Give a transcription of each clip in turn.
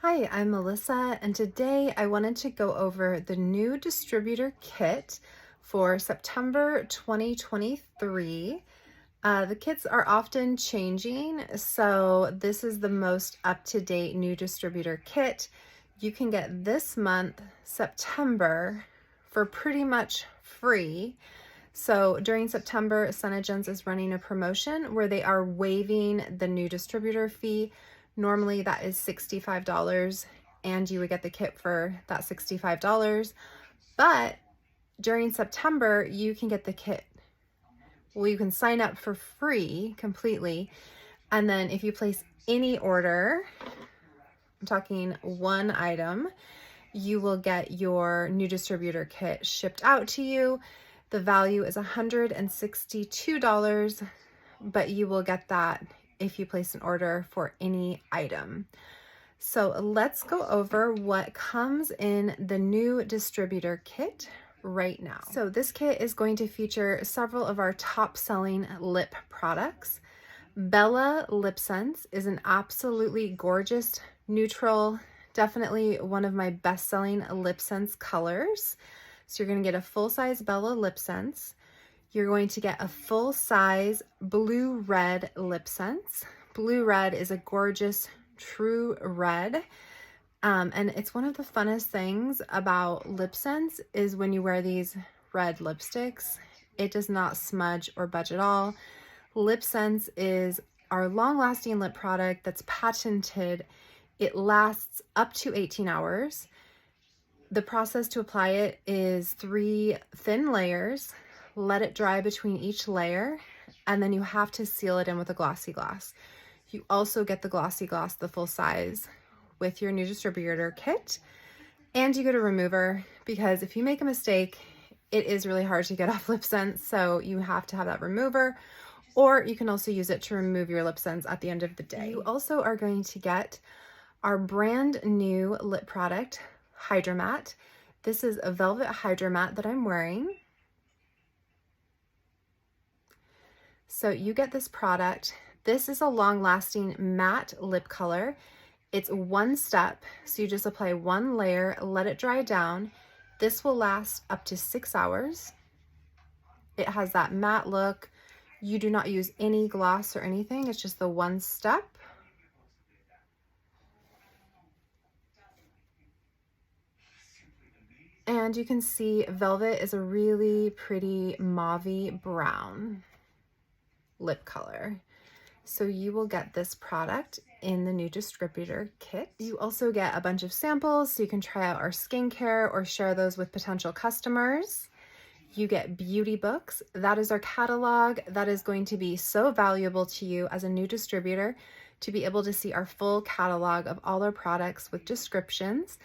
Hi, I'm Melissa, and today I wanted to go over the new distributor kit for September 2023. The kits are often changing, so this is the most up-to-date new distributor kit. You can get this month, September, for pretty much free. So during September, SeneGence is running a promotion where they are waiving the new distributor fee. Normally that is $65 and you would get the kit for that $65. But during September, you can get the kit. Well, you can sign up for free completely. And then if you place any order, I'm talking one item, you will get your new distributor kit shipped out to you. The value is $162, but you will get that if you place an order for any item. So let's go over what comes in the new distributor kit right now. So this kit is going to feature several of our top selling lip products. Bella Lip Sense is an absolutely gorgeous neutral, definitely one of my best selling lip sense colors. So you're going to get a full size Bella Lip Sense. You're going to get a full size blue red lip sense. Blue red is a gorgeous true red. And it's one of the funnest things about lip sense is when you wear these red lipsticks, it does not smudge or budge at all. Lip Sense is our long-lasting lip product that's patented. It lasts up to 18 hours. The process to apply it is 3 thin layers. Let it dry between each layer, and then you have to seal it in with a glossy gloss. You also get the glossy gloss, the full size, with your new distributor kit, and you get a remover because if you make a mistake, it is really hard to get off lip sense, so you have to have that remover, or you can also use it to remove your lip sense at the end of the day. You also are going to get our brand new lip product, Hydra Matte. This is a velvet Hydra Matte that I'm wearing. So you get this product. This is a long-lasting matte lip color. It's one step, so you just apply one layer, let it dry down. This will last up to 6 hours. It has that matte look. You do not use any gloss or anything. It's just the one step. And you can see velvet is a really pretty mauve-y brown lip color. So you will get this product in the new distributor kit. You also get a bunch of samples so you can try out our skincare or share those with potential customers. You get beauty books. That is our catalog. That is going to be so valuable to you as a new distributor to be able to see our full catalog of all our products with descriptions.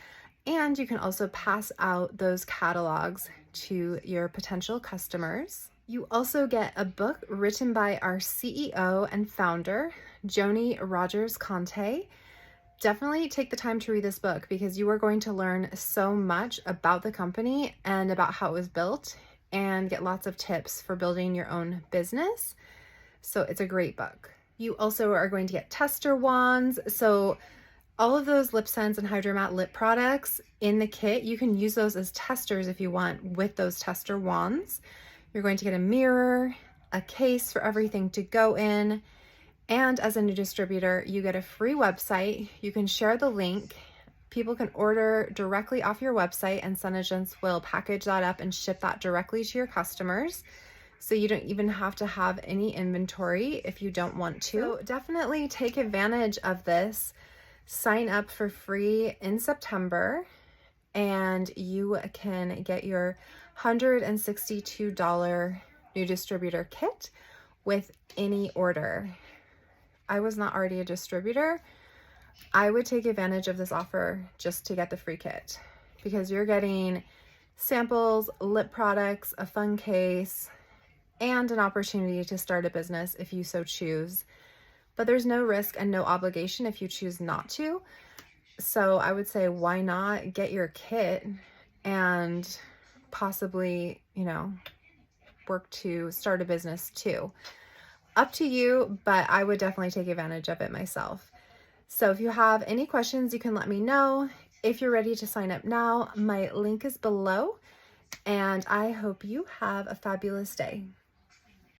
And you can also pass out those catalogs to your potential customers. You also get a book written by our CEO and founder, Joni Rogers-Conte. Definitely take the time to read this book because you are going to learn so much about the company and about how it was built and get lots of tips for building your own business. So it's a great book. You also are going to get tester wands. So all of those lip sense and Hydra Matte lip products in the kit, you can use those as testers if you want with those tester wands. You're going to get a mirror, a case for everything to go in, and as a new distributor, you get a free website. You can share the link. People can order directly off your website, and SeneGence will package that up and ship that directly to your customers. So you don't even have to have any inventory if you don't want to. So definitely take advantage of this. Sign up for free in September, and you can get your $162 new distributor kit with any order. I was not already a distributor. I would take advantage of this offer just to get the free kit because you're getting samples, lip products, a fun case, and an opportunity to start a business if you so choose. But there's no risk and no obligation if you choose not to. So I would say, why not get your kit and possibly, work to start a business too. Up to you, but I would definitely take advantage of it myself. So if you have any questions, you can let me know. If you're ready to sign up now, my link is below, and I hope you have a fabulous day.